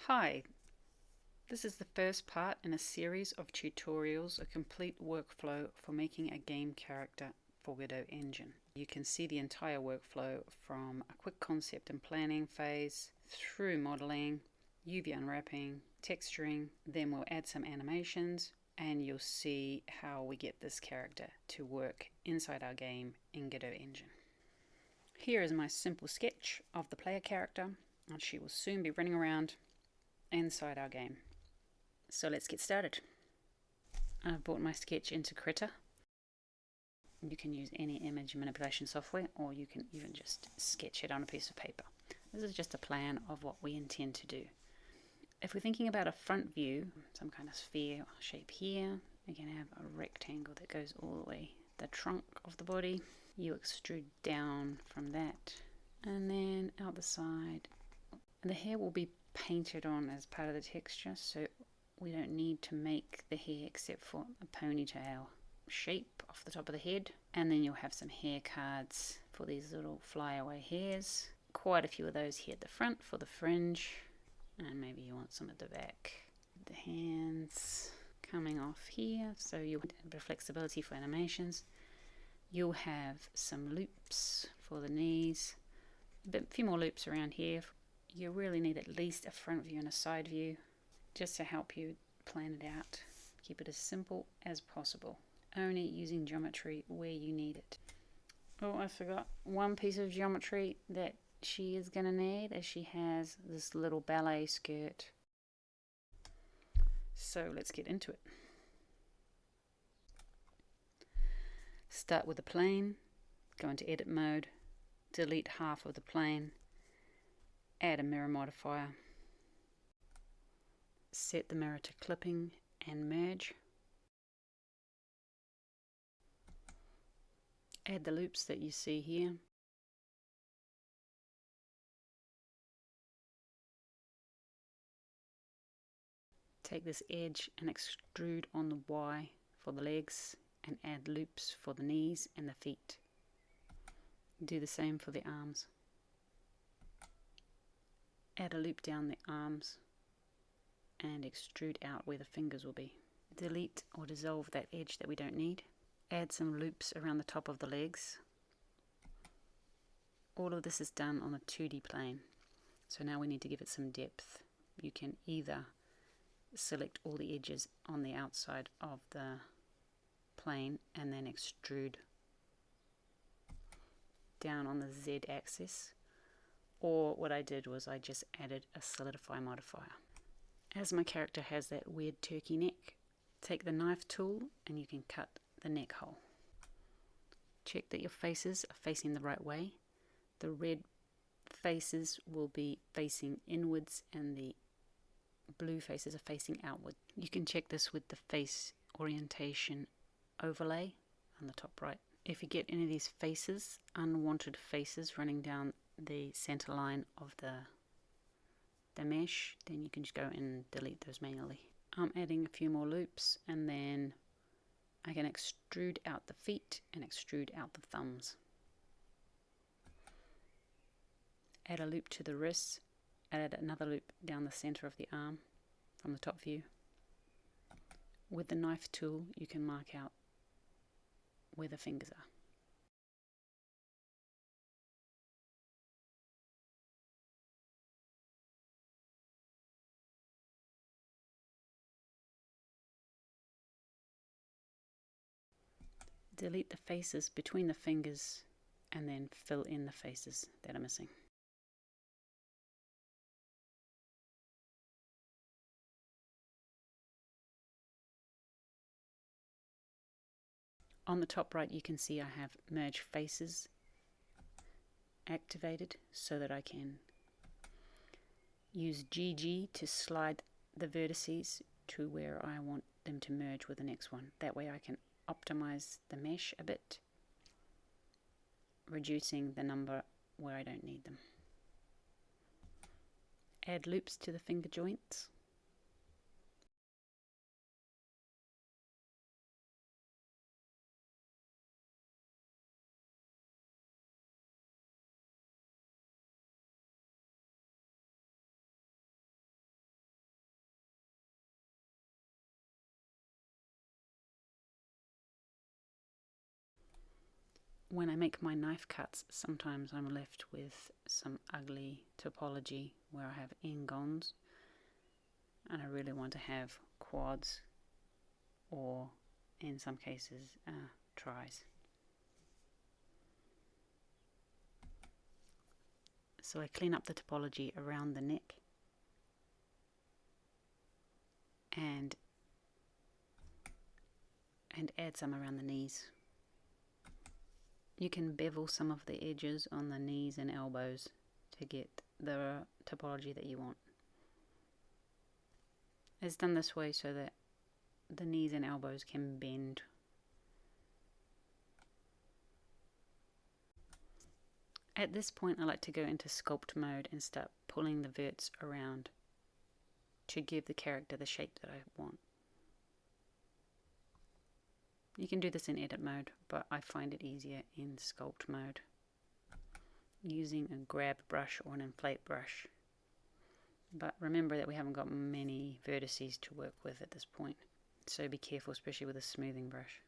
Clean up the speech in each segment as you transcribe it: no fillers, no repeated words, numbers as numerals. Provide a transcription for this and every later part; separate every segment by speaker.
Speaker 1: Hi, this is the first part in a series of tutorials, a complete workflow for making a game character for Godot Engine. You can see the entire workflow from a quick concept and planning phase, through modeling, UV unwrapping, texturing, then we'll add some animations, and you'll see how we get this character to work inside our game in Godot Engine. Here is my simple sketch of the player character, and she will soon be running around inside our game. So let's get started. I've brought my sketch into Krita. You can use any image manipulation software, or you can even just sketch it on a piece of paper. This is just a plan of what we intend to do. If we're thinking about a front view, some kind of sphere shape here, you can have a rectangle that goes all the way the trunk of the body. You extrude down from that, and then out the side. And the hair will be painted on as part of the texture, so we don't need to make the hair except for a ponytail shape off the top of the head. And then you'll have some hair cards for these little flyaway hairs. Quite a few of those here at the front for the fringe, and maybe you want some at the back. The hands coming off here, so you'll have a bit of flexibility for animations. You'll have some loops for the knees, a few more loops around here. You really need at least a front view and a side view just to help you plan it out. Keep it as simple as possible, only using geometry where you need it. Oh, I forgot one piece of geometry that she is going to need, as she has this little ballet skirt. So let's get into it. Start with the plane, go into edit mode, delete half of the plane, add a mirror modifier, set the mirror to clipping and merge, add the loops that you see here, take this edge and extrude on the Y for the legs and add loops for the knees and the feet. Do the same for the arms. Add a loop down the arms and extrude out where the fingers will be. Delete or dissolve that edge that we don't need. Add some loops around the top of the legs. All of this is done on a 2D plane. So now we need to give it some depth. You can either select all the edges on the outside of the plane and then extrude down on the Z axis. Or what I did was I just added a solidify modifier. As my character has that weird turkey neck, take the knife tool and you can cut the neck hole. Check that your faces are facing the right way. The red faces will be facing inwards and the blue faces are facing outward. You can check this with the face orientation overlay on the top right. If you get any of these faces, unwanted faces running down the center line of the mesh, then you can just go and delete those manually. I'm adding a few more loops, and then I can extrude out the feet and extrude out the thumbs. Add a loop to the wrists, add another loop down the center of the arm from the top view. With the knife tool you can mark out where the fingers are. Delete the faces between the fingers and then fill in the faces that are missing. On the top right you can see I have merge faces activated so that I can use GG to slide the vertices to where I want them to merge with the next one. That way I can optimize the mesh a bit, reducing the number where I don't need them. Add loops to the finger joints. when I make my knife cuts, sometimes I'm left with some ugly topology where I have n-gons, and I really want to have quads, or in some cases tris. So I clean up the topology around the neck and add some around the knees. You can bevel some of the edges on the knees and elbows to get the topology that you want. It's done this way so that the knees and elbows can bend. At this point I like to go into sculpt mode and start pulling the verts around to give the character the shape that I want. You can do this in edit mode, but I find it easier in sculpt mode, using a grab brush or an inflate brush. But remember that we haven't got many vertices to work with at this point, so be careful, especially with a smoothing brush.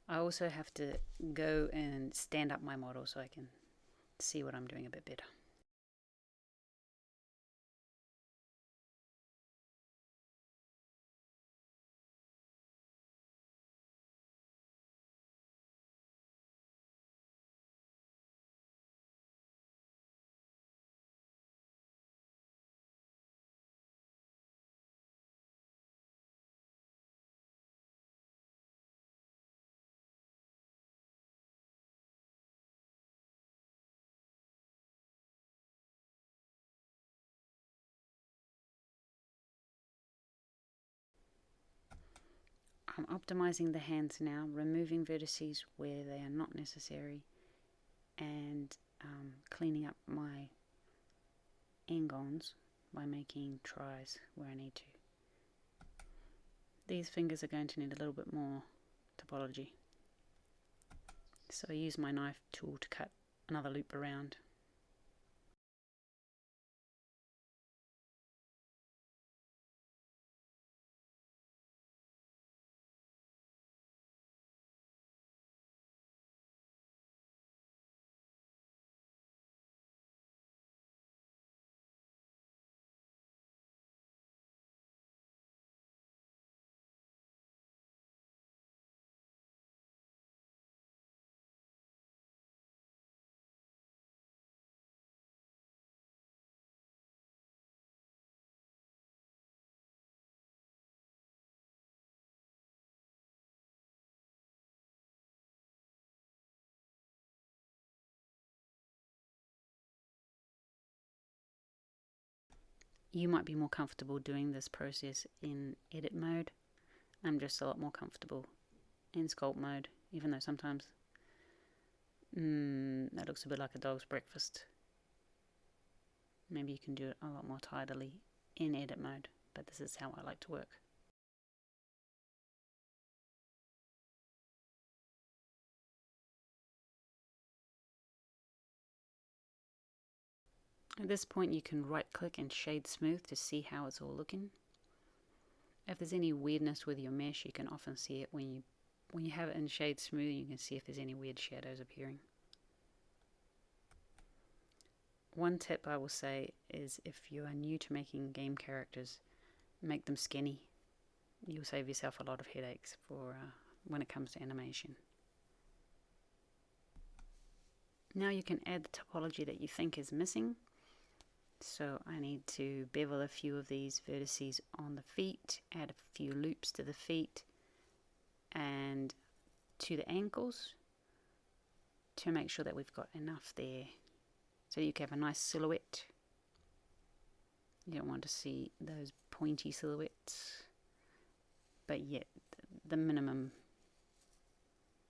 Speaker 1: I also have to go and stand up my model so I can see what I'm doing a bit better. I'm optimizing the hands now, removing vertices where they are not necessary, and cleaning up my n-gons by making tris where I need to. These fingers are going to need a little bit more topology, so I use my knife tool to cut another loop around. You might be more comfortable doing this process in edit mode. I'm just a lot more comfortable in sculpt mode, even though sometimes that looks a bit like a dog's breakfast. Maybe you can do it a lot more tidily in edit mode, but this is how I like to work. At this point you can right click and shade smooth to see how it's all looking. If there's any weirdness with your mesh, you can often see it when you have it in shade smooth. You can see if there's any weird shadows appearing. One tip I will say is, if you are new to making game characters, make them skinny. You'll save yourself a lot of headaches for when it comes to animation. Now you can add the topology that you think is missing. So I need to bevel a few of these vertices on the feet, add a few loops to the feet and to the ankles to make sure that we've got enough there so you can have a nice silhouette. You don't want to see those pointy silhouettes, but yet the minimum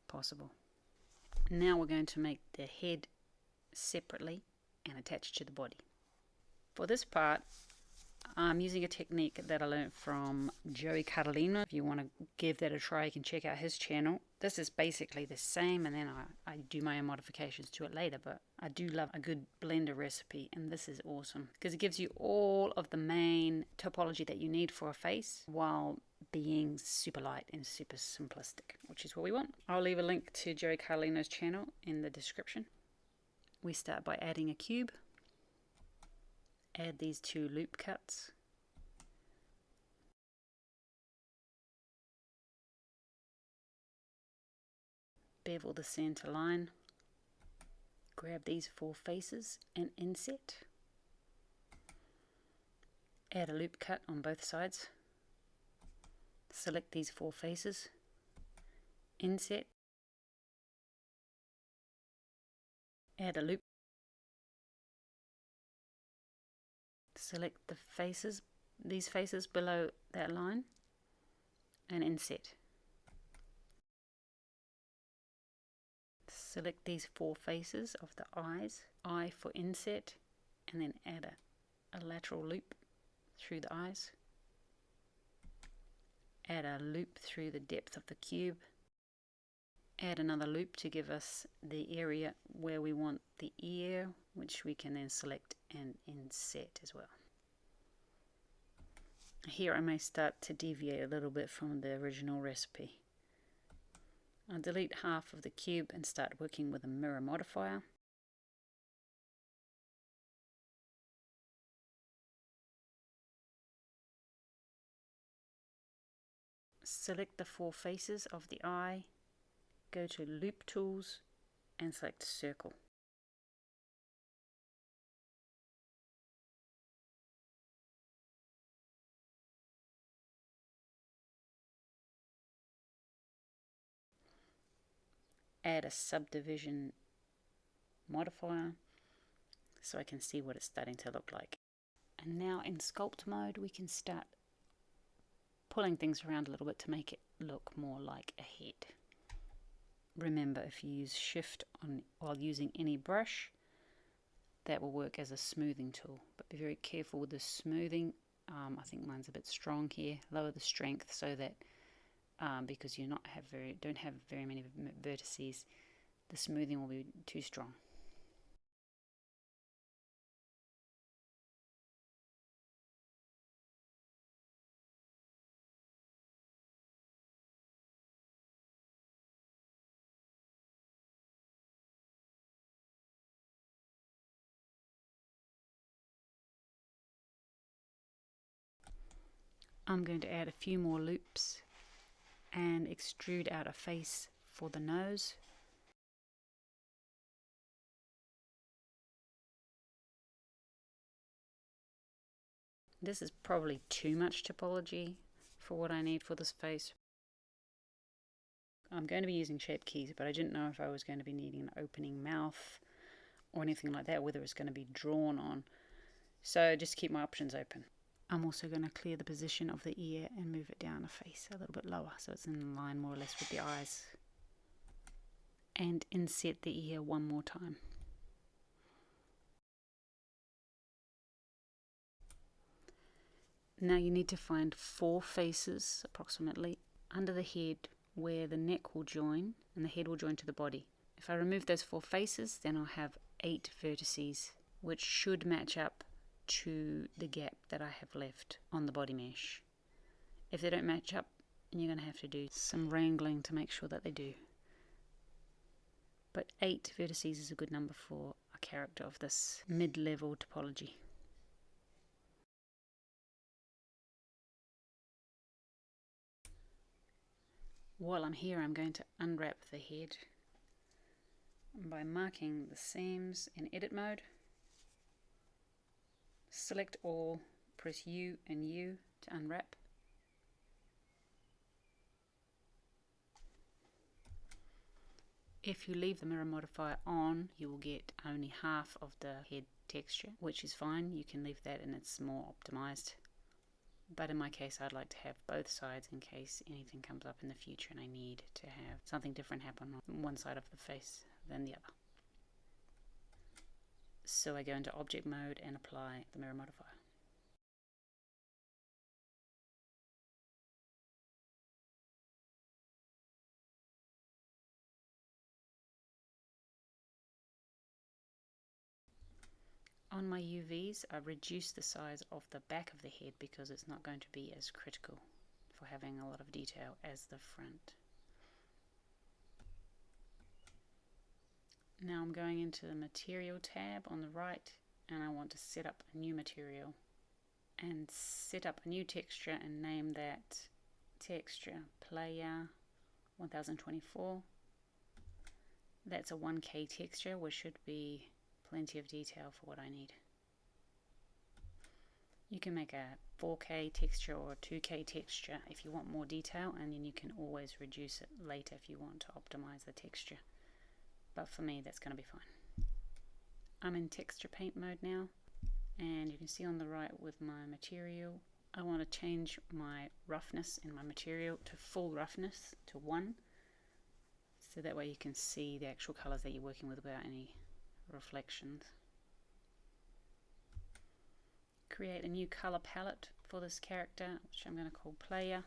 Speaker 1: possible. Now we're going to make the head separately and attach it to the body. For this part, I'm using a technique that I learned from Joey Catalina. If you want to give that a try, you can check out his channel. This is basically the same, and then I do my own modifications to it later, but I do love a good blender recipe, and this is awesome because it gives you all of the main topology that you need for a face while being super light and super simplistic, which is what we want. I'll leave a link to Joey Carlino's channel in the description. We start by adding a cube. Add these 2 loop cuts. Bevel the center line. Grab these 4 faces and inset. Add a loop cut on both sides. Select these 4 faces. Inset. Add a loop. Select the faces, these faces below that line, and inset. Select these 4 faces of the eyes, eye for inset, and then add a lateral loop through the eyes. Add a loop through the depth of the cube. Add another loop to give us the area where we want the ear, which we can then select and inset as well. Here I may start to deviate a little bit from the original recipe. I'll delete half of the cube and start working with a mirror modifier. Select the 4 faces of the eye, go to Loop Tools and select Circle. Add a subdivision modifier so I can see what it's starting to look like. And now in sculpt mode we can start pulling things around a little bit to make it look more like a head. Remember, if you use shift while using any brush, that will work as a smoothing tool, but be very careful with the smoothing. I think mine's a bit strong here. Lower the strength so that because you don't have very many vertices, the smoothing will be too strong. I'm going to add a few more loops and extrude out a face for the nose. This is probably too much topology for what I need for this face. I'm going to be using shape keys, but I didn't know if I was going to be needing an opening mouth or anything like that, whether it's going to be drawn on. So just keep my options open. I'm also going to clear the position of the ear and move it down a face a little bit lower so it's in line more or less with the eyes. And inset the ear one more time. Now you need to find 4 faces approximately under the head where the neck will join and the head will join to the body. If I remove those 4 faces, then I'll have 8 vertices, which should match up to the gap that I have left on the body mesh. If they don't match up, you're going to have to do some wrangling to make sure that they do. But 8 vertices is a good number for a character of this mid-level topology. While I'm here, I'm going to unwrap the head by marking the seams in edit mode. Select all, press U and U to unwrap. If you leave the mirror modifier on, you will get only half of the head texture, which is fine. You can leave that and it's more optimized. But in my case, I'd like to have both sides in case anything comes up in the future and I need to have something different happen on one side of the face than the other. So I go into object mode and apply the mirror modifier. On my UVs, I reduce the size of the back of the head because it's not going to be as critical for having a lot of detail as the front. Now I'm going into the material tab on the right, and I want to set up a new material and set up a new texture and name that texture player 1024. That's a 1K texture, which should be plenty of detail for what I need. You can make a 4K texture or a 2K texture if you want more detail, and then you can always reduce it later if you want to optimize the texture. But for me, that's going to be fine. I'm in texture paint mode now, and you can see on the right with my material, I want to change my roughness in my material to full roughness to 1. So that way you can see the actual colors that you're working with without any reflections. Create a new color palette for this character, which I'm going to call player.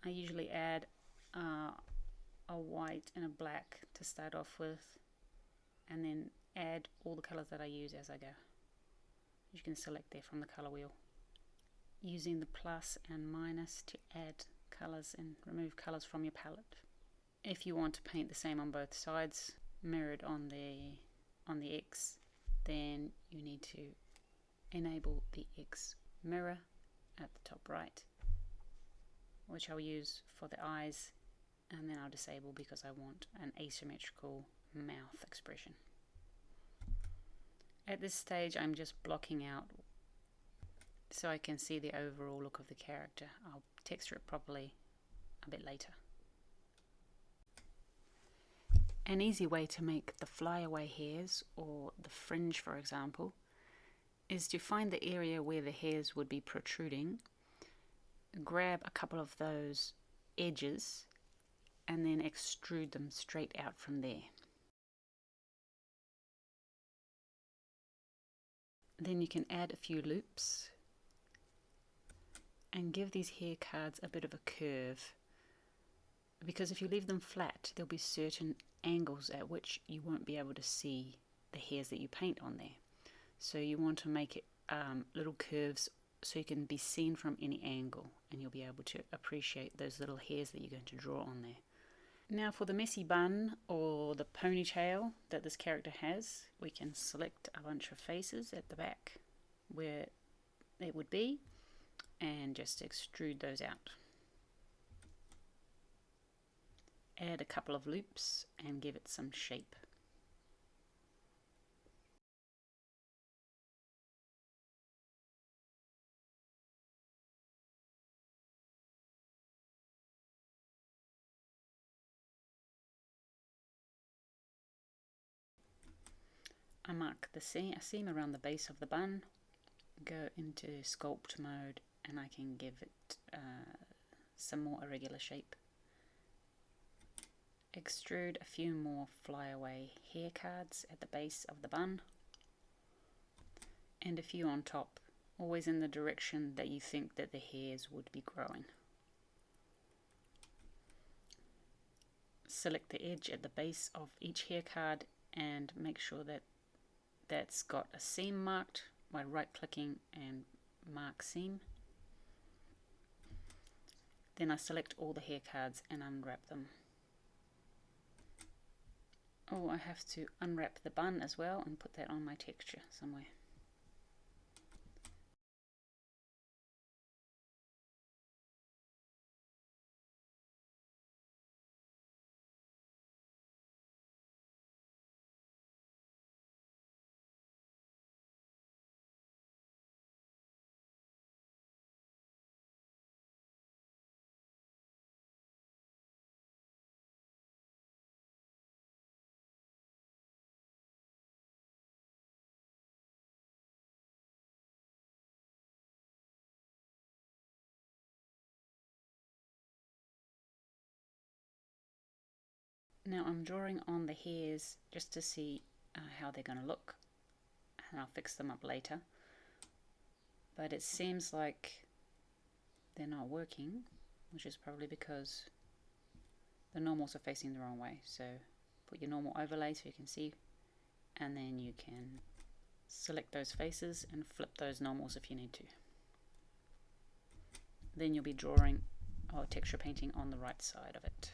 Speaker 1: I usually add a white and a black to start off with, and then add all the colors that I use as I go. You can select there from the color wheel, using the plus and minus to add colors and remove colors from your palette. If you want to paint the same on both sides, mirrored on the X, then you need to enable the X mirror at the top right, which I'll use for the eyes, and then I'll disable because I want an asymmetrical mouth expression. At this stage, I'm just blocking out so I can see the overall look of the character. I'll texture it properly a bit later. An easy way to make the flyaway hairs, or the fringe for example, is to find the area where the hairs would be protruding, grab a couple of those edges, and then extrude them straight out from there. Then you can add a few loops and give these hair cards a bit of a curve, because if you leave them flat, there'll be certain angles at which you won't be able to see the hairs that you paint on there. So you want to make it little curves so you can be seen from any angle, and you'll be able to appreciate those little hairs that you're going to draw on there. Now for the messy bun or the ponytail that this character has, we can select a bunch of faces at the back where it would be and just extrude those out. Add a couple of loops and give it some shape. I mark the seam around the base of the bun, go into sculpt mode, and I can give it some more irregular shape. Extrude a few more flyaway hair cards at the base of the bun, and a few on top, always in the direction that you think that the hairs would be growing. Select the edge at the base of each hair card and make sure that that's got a seam marked by right-clicking and mark seam. Then I select all the hair cards and unwrap them. Oh, I have to unwrap the bun as well and put that on my texture somewhere. Now I'm drawing on the hairs just to see how they're going to look, and I'll fix them up later. But it seems like they're not working, which is probably because the normals are facing the wrong way. So put your normal overlay so you can see, and then you can select those faces and flip those normals if you need to. Then you'll be drawing or texture painting on the right side of it.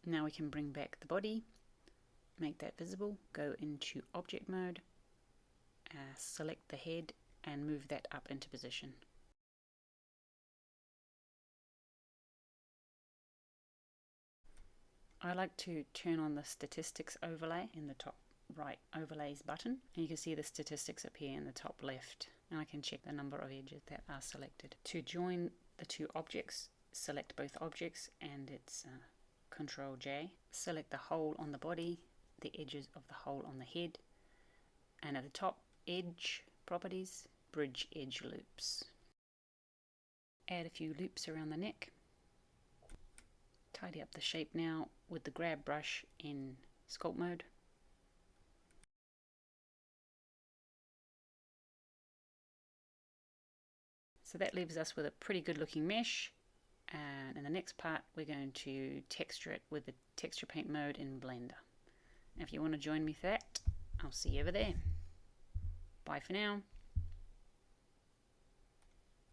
Speaker 1: Now we can bring back the body, make that visible, go into object mode, select the head and move that up into position. I like to turn on the statistics overlay in the top right overlays button, and you can see the statistics appear in the top left, and I can check the number of edges that are selected. To join the two objects, select both objects and it's Control J. Select the hole on the body, the edges of the hole on the head, and at the top, edge properties, bridge edge loops. Add a few loops around the neck. Tidy up the shape now with the grab brush in sculpt mode. So that leaves us with a pretty good looking mesh, and in the next part we're going to texture it with the texture paint mode in Blender. If you want to join me for that, I'll see you over there. Bye for now.